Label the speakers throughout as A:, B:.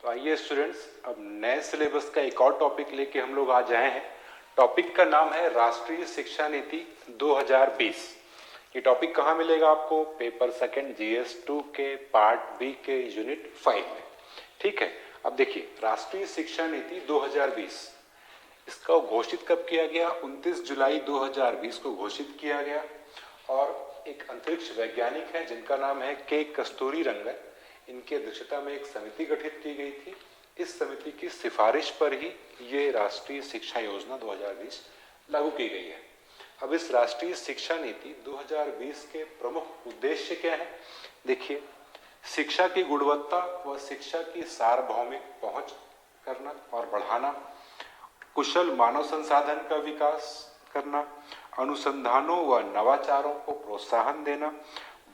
A: तो आइए स्टूडेंट्स, अब नए सिलेबस का एक और टॉपिक लेके हम लोग आज आए हैं। टॉपिक का नाम है राष्ट्रीय शिक्षा नीति 2020। ये टॉपिक कहाँ मिलेगा आपको? पेपर सेकंड जीएस 2 के पार्ट बी के यूनिट 5 में। ठीक है, अब देखिए राष्ट्रीय शिक्षा नीति 2020 इसका घोषित कब किया गया? 29 जुलाई 2020 को घोषित किया गया। और एक अंतरिक्ष वैज्ञानिक है जिनका नाम है के कस्तूरीरंगन, इनकी अध्यक्षता में एक समिति गठित की गई थी। इस समिति की सिफारिश पर ही ये राष्ट्रीय शिक्षा योजना 2020 लागू की गई है। अब इस राष्ट्रीय शिक्षा नीति 2020 के प्रमुख उद्देश्य क्या है? देखिए, शिक्षा की गुणवत्ता व शिक्षा की सार्वभौमिक पहुंच करना और बढ़ाना, कुशल मानव संसाधन का विकास करना, अनुसंधानों व नवाचारों को प्रोत्साहन देना,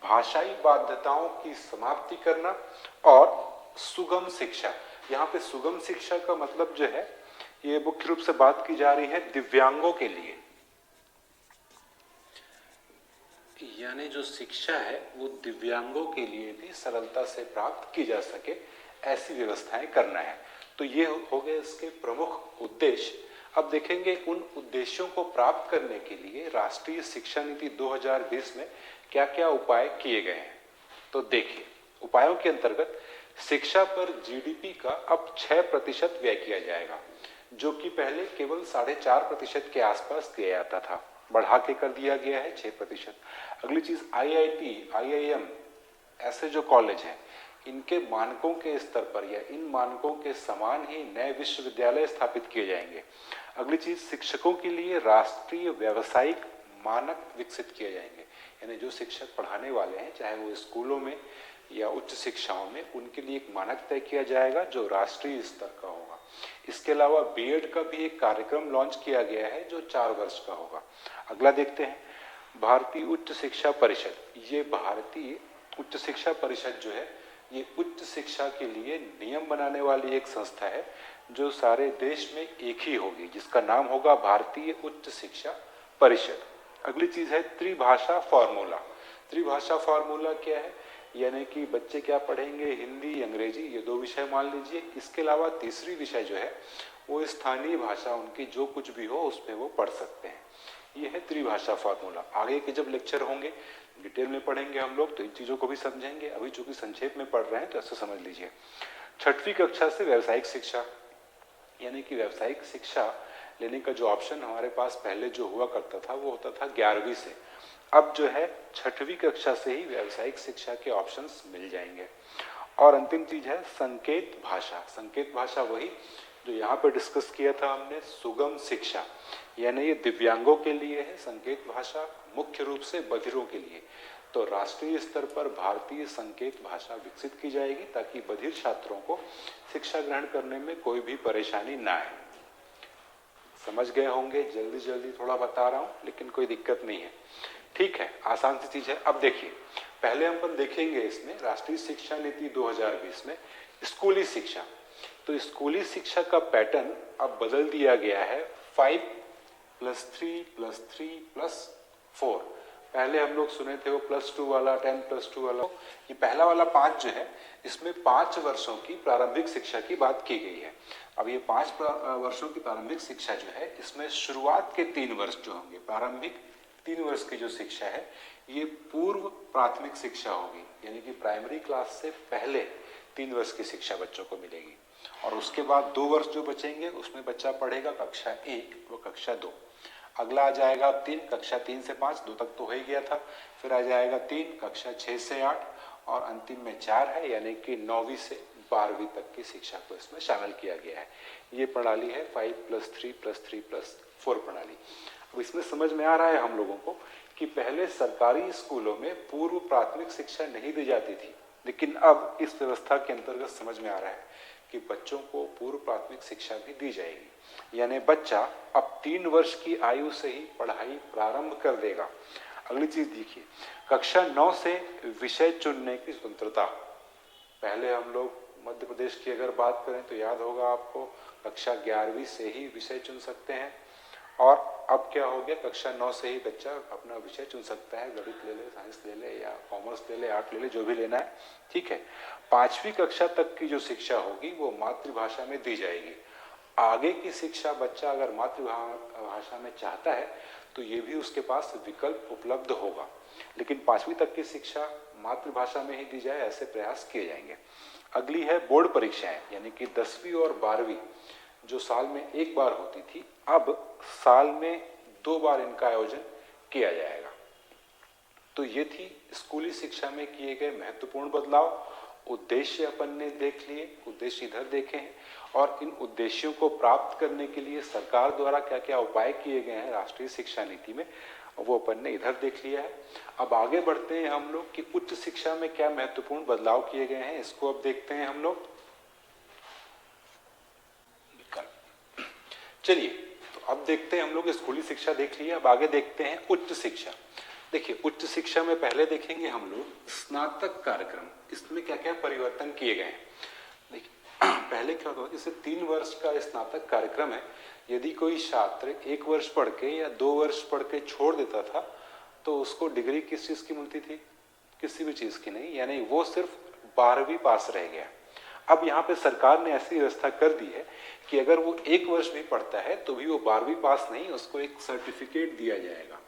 A: भाषाई बाध्यताओं की समाप्ति करना और सुगम शिक्षा। यहाँ पे सुगम शिक्षा का मतलब जो है, ये मुख्य रूप से बात की जा रही है दिव्यांगों के लिए, यानी जो शिक्षा है वो दिव्यांगों के लिए भी सरलता से प्राप्त की जा सके, ऐसी व्यवस्थाएं करना है। तो ये हो गए इसके प्रमुख उद्देश्य। अब देखेंगे उन उद्देश्यों को प्राप्त करने के लिए राष्ट्रीय शिक्षा नीति 2020 में क्या क्या उपाय किए गए हैं। तो देखिए, उपायों के अंतर्गत शिक्षा पर जीडीपी का अब 6% व्यय किया जाएगा, जो कि पहले केवल 4.5% के आसपास दिया जाता था, बढ़ा के कर दिया गया है 6%। अगली चीज, आईआईटी, आईआईएम ऐसे जो कॉलेज हैं, इनके मानकों के स्तर पर या इन मानकों के समान ही नए विश्वविद्यालय स्थापित किए जाएंगे। अगली चीज, शिक्षकों के लिए राष्ट्रीय व्यावसायिक मानक विकसित किए जाएंगे, यानी जो शिक्षक पढ़ाने वाले हैं, चाहे वो स्कूलों में या उच्च शिक्षाओं में, उनके लिए एक मानक तय किया जाएगा जो राष्ट्रीय स्तर का होगा। इसके अलावा बीएड का भी एक कार्यक्रम लॉन्च किया गया है जो 4 वर्ष का होगा। अगला देखते हैं, भारतीय उच्च शिक्षा परिषद। ये भारतीय उच्च शिक्षा परिषद जो है, ये उच्च शिक्षा के लिए नियम बनाने वाली एक संस्था है जो सारे देश में एक ही होगी, जिसका नाम होगा भारतीय उच्च शिक्षा परिषद। अगली चीज है त्रिभाषा फॉर्मूला। त्रिभाषा फॉर्मूला क्या है? यानी कि बच्चे क्या पढ़ेंगे, हिंदी, अंग्रेजी, ये 2 विषय मान लीजिए। इसके अलावा तीसरी विषय जो है वो स्थानीय भाषा, उनकी जो कुछ भी हो उसमें वो पढ़ सकते हैं। ये है त्रिभाषा फॉर्मूला। आगे के जब लेक्चर होंगे डिटेल में पढ़ेंगे हम लोग, तो इन चीजों को भी समझेंगे। अभी चूंकि संक्षेप में पढ़ रहे हैं तो ऐसे समझ लीजिए। 6वीं कक्षा से व्यावसायिक शिक्षा, यानी कि व्यावसायिक शिक्षा लेने का जो ऑप्शन हमारे पास पहले जो हुआ करता था वो होता था 11वीं से। अब जो है 6वीं कक्षा से ही व्यावसायिक शिक्षा के ऑप्शंस मिल जाएंगे। और अंतिम चीज है संकेत भाषा। संकेत भाषा वही जो यहाँ पे डिस्कस किया था हमने, सुगम शिक्षा, यानी ये दिव्यांगों के लिए है। संकेत भाषा मुख्य रूप से बधिरों के लिए। तो राष्ट्रीय स्तर पर भारतीय संकेत भाषा विकसित की जाएगी ताकि बधिर छात्रों को शिक्षा ग्रहण करने में कोई भी परेशानी ना आए। समझ गए होंगे, जल्दी जल्दी थोड़ा बता रहा हूं, लेकिन कोई दिक्कत नहीं है। ठीक है, आसान सी चीज है। अब देखिए, पहले हम देखेंगे इसमें राष्ट्रीय शिक्षा नीति 2020 में स्कूली शिक्षा। तो स्कूली शिक्षा का पैटर्न अब बदल दिया गया है 5+3+3+4। पहले हम लोग सुने थे वो +2 वाला, 10+2 वाला। ये पहला वाला 5 जो है, इसमें 5 वर्षों की प्रारंभिक शिक्षा की बात की गई है। अब ये 5 वर्षों की प्रारंभिक शिक्षा जो है, इसमें शुरुआत के 3 वर्ष जो होंगे, प्रारंभिक 3 वर्ष की जो शिक्षा है, ये पूर्व प्राथमिक शिक्षा होगी, यानी कि प्राइमरी क्लास से पहले 3 वर्ष की शिक्षा बच्चों को मिलेगी। और उसके बाद 2 वर्ष जो बचेंगे उसमें बच्चा पढ़ेगा कक्षा 1 व कक्षा 2। अगला आ जाएगा 3, कक्षा 3 से 5, 2 तक तो हो ही गया था। फिर आ जाएगा 3, कक्षा 6 से 8, और अंतिम में 4 है, यानी कि 9वीं से 12वीं तक की शिक्षा को इसमें शामिल किया गया है। ये प्रणाली है 5+3+3+4 प्रणाली। अब इसमें समझ में आ रहा है हम लोगों को कि पहले सरकारी स्कूलों में पूर्व प्राथमिक शिक्षा नहीं दी जाती थी, लेकिन अब इस व्यवस्था के अंतर्गत समझ में आ रहा है कि बच्चों को पूर्व प्राथमिक शिक्षा भी दी जाएगी, यानी बच्चा अब 3 वर्ष की आयु से ही पढ़ाई प्रारंभ कर देगा। अगली चीज देखिए, कक्षा 9 से विषय चुनने की स्वतंत्रता। पहले हम लोग मध्य प्रदेश की अगर बात करें तो याद होगा आपको, कक्षा 11वीं से ही विषय चुन सकते हैं, और अब क्या हो गया, कक्षा 9 से ही बच्चा अपना विषय चुन सकता है, गणित ले ले, साइंस ले ले या कॉमर्स ले ले, आर्ट ले ले, जो भी लेना है, ठीक है। 5वीं कक्षा तक की जो शिक्षा होगी वो मातृभाषा में दी जाएगी। आगे की शिक्षा बच्चा अगर मातृभाषा में चाहता है तो ये भी उसके पास विकल्प उपलब्ध होगा, लेकिन 5वीं तक की शिक्षा मातृभाषा में ही दी जाए, ऐसे प्रयास किए जाएंगे। अगली है बोर्ड परीक्षाएं, यानी कि 10वीं और 12वीं जो साल में एक बार होती थी, अब साल में 2 बार इनका आयोजन किया जाएगा। तो ये थी स्कूली शिक्षा में किए गए महत्वपूर्ण बदलाव। उद्देश्य अपन ने देख लिए, उद्देश्य इधर देखे हैं, और इन उद्देश्यों को प्राप्त करने के लिए सरकार द्वारा क्या क्या उपाय किए गए हैं राष्ट्रीय शिक्षा नीति में, वो अपन ने इधर देख लिया है। अब आगे बढ़ते हैं हम लोग कि उच्च शिक्षा में क्या महत्वपूर्ण बदलाव किए गए हैं, इसको अब देखते हैं हम लोग। चलिए, तो अब देखते हैं हम लोग, स्कूली शिक्षा देख लिया, अब आगे देखते हैं उच्च शिक्षा। देखिए, उच्च शिक्षा में पहले देखेंगे हम लोग स्नातक कार्यक्रम, इसमें क्या क्या परिवर्तन किए गए हैं। देखिए, पहले क्या होता था, जैसे 3 वर्ष का स्नातक कार्यक्रम है, यदि कोई छात्र 1 वर्ष पढ़ के या 2 वर्ष पढ़ के छोड़ देता था तो उसको डिग्री किस चीज की मिलती थी, किसी भी चीज की नहीं, यानी वो सिर्फ 12वीं पास रह गया। अब यहाँ पे सरकार ने ऐसी व्यवस्था कर दी है कि अगर वो 1 वर्ष भी पढ़ता है तो भी वो 12वीं पास नहीं, उसको एक सर्टिफिकेट दिया जाएगा।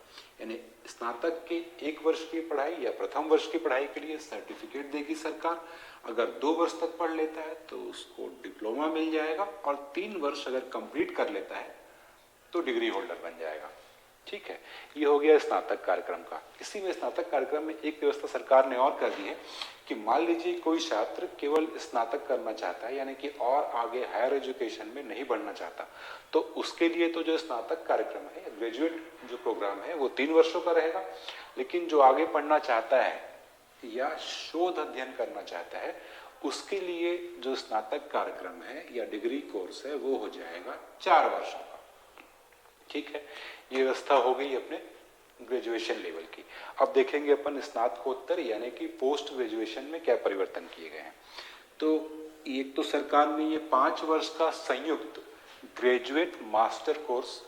A: यानी स्नातक के 1 वर्ष की पढ़ाई या प्रथम वर्ष की पढ़ाई के लिए सर्टिफिकेट देगी सरकार। अगर 2 वर्ष तक पढ़ लेता है तो उसको डिप्लोमा मिल जाएगा, और 3 वर्ष अगर कंप्लीट कर लेता है तो डिग्री होल्डर बन जाएगा। ठीक है, ये हो गया स्नातक कार्यक्रम का। इसी में स्नातक कार्यक्रम में एक व्यवस्था सरकार ने और कर दी है कि मान लीजिए कोई छात्र केवल स्नातक करना चाहता है, यानी कि और आगे हायर एजुकेशन में नहीं बढ़ना चाहता, तो उसके लिए तो जो स्नातक कार्यक्रम है, ग्रेजुएट जो प्रोग्राम है, वो 3 वर्षों का रहेगा। लेकिन जो आगे पढ़ना चाहता है या शोध अध्ययन करना चाहता है, उसके लिए जो स्नातक कार्यक्रम है या डिग्री कोर्स है वो हो जाएगा 4 वर्षों का। ठीक है, ये व्यवस्था हो गई अपने ग्रेजुएशन लेवल की। अब देखेंगे अपन स्नातकोत्तर यानी कि पोस्ट ग्रेजुएशन में क्या परिवर्तन किए गए हैं। तो एक तो सरकार ने ये 5 वर्ष का संयुक्त ग्रेजुएट मास्टर कोर्स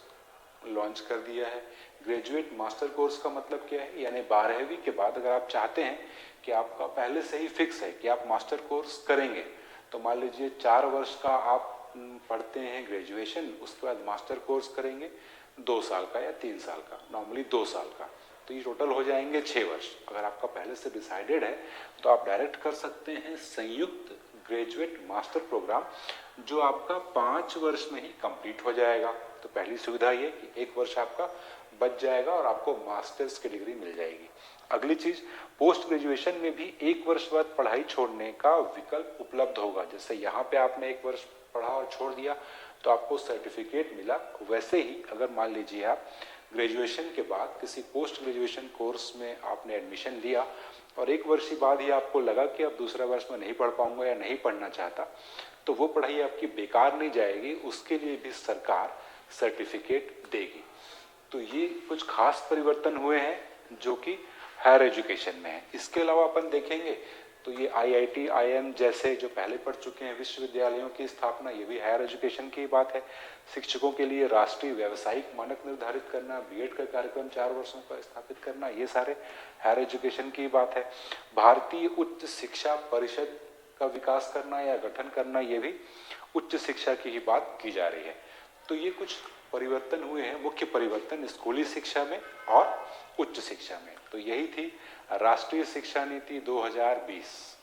A: लॉन्च कर दिया है। ग्रेजुएट मास्टर कोर्स का मतलब क्या है, यानी 12वीं के बाद अगर आप चाहते हैं कि आपका पहले से ही फिक्स है कि आप मास्टर कोर्स करेंगे, तो मान लीजिए 4 वर्ष का आप पढ़ते हैं ग्रेजुएशन, उसके बाद मास्टर कोर्स करेंगे 2 साल का या 3 साल का, नॉर्मली 2 साल का, तो ये टोटल हो जाएंगे 6 वर्ष। अगर आपका पहले से डिसाइडेड है तो आप डायरेक्ट कर सकते हैं संयुक्त ग्रेजुएट मास्टर प्रोग्राम, जो आपका 5 वर्ष में ही कंप्लीट हो जाएगा। तो पहली सुविधा ये कि 1 वर्ष आपका बच जाएगा और आपको मास्टर्स की डिग्री मिल जाएगी। अगली चीज, पोस्ट ग्रेजुएशन में भी 1 वर्ष बाद पढ़ाई छोड़ने का विकल्प उपलब्ध होगा। जैसे यहाँ पे आपने 1 वर्ष पढ़ा और छोड़ दिया तो आपको सर्टिफिकेट मिला, वैसे ही अगर मान लीजिए आप ग्रेजुएशन के बाद किसी पोस्ट ग्रेजुएशन कोर्स में आपने एडमिशन लिया और 1 वर्ष के बाद ही आपको लगा कि अब दूसरा वर्ष में नहीं पढ़ पाऊंगा या नहीं पढ़ना चाहता, तो वो पढ़ाई आपकी बेकार नहीं जाएगी, उसके लिए भी सरकार सर्टिफिकेट देगी। तो ये कुछ खास परिवर्तन हुए हैं जो कि हायर एजुकेशन में है। इसके अलावा अपन देखेंगे तो ये IIT, IIM जैसे जो पहले पढ़ चुके हैं विश्वविद्यालयों की स्थापना, ये भी हायर एजुकेशन की बात है। शिक्षकों के लिए राष्ट्रीय व्यावसायिक मानक निर्धारित करना, बीएड का कार्यक्रम 4 वर्षों का स्थापित करना, ये सारे हायर एजुकेशन की बात है। भारतीय उच्च शिक्षा परिषद का विकास करना या गठन करना, ये भी उच्च शिक्षा की ही बात की जा रही है। तो ये कुछ परिवर्तन हुए हैं, मुख्य परिवर्तन स्कूली शिक्षा में और उच्च शिक्षा में। तो यही थी राष्ट्रीय शिक्षा नीति 2020।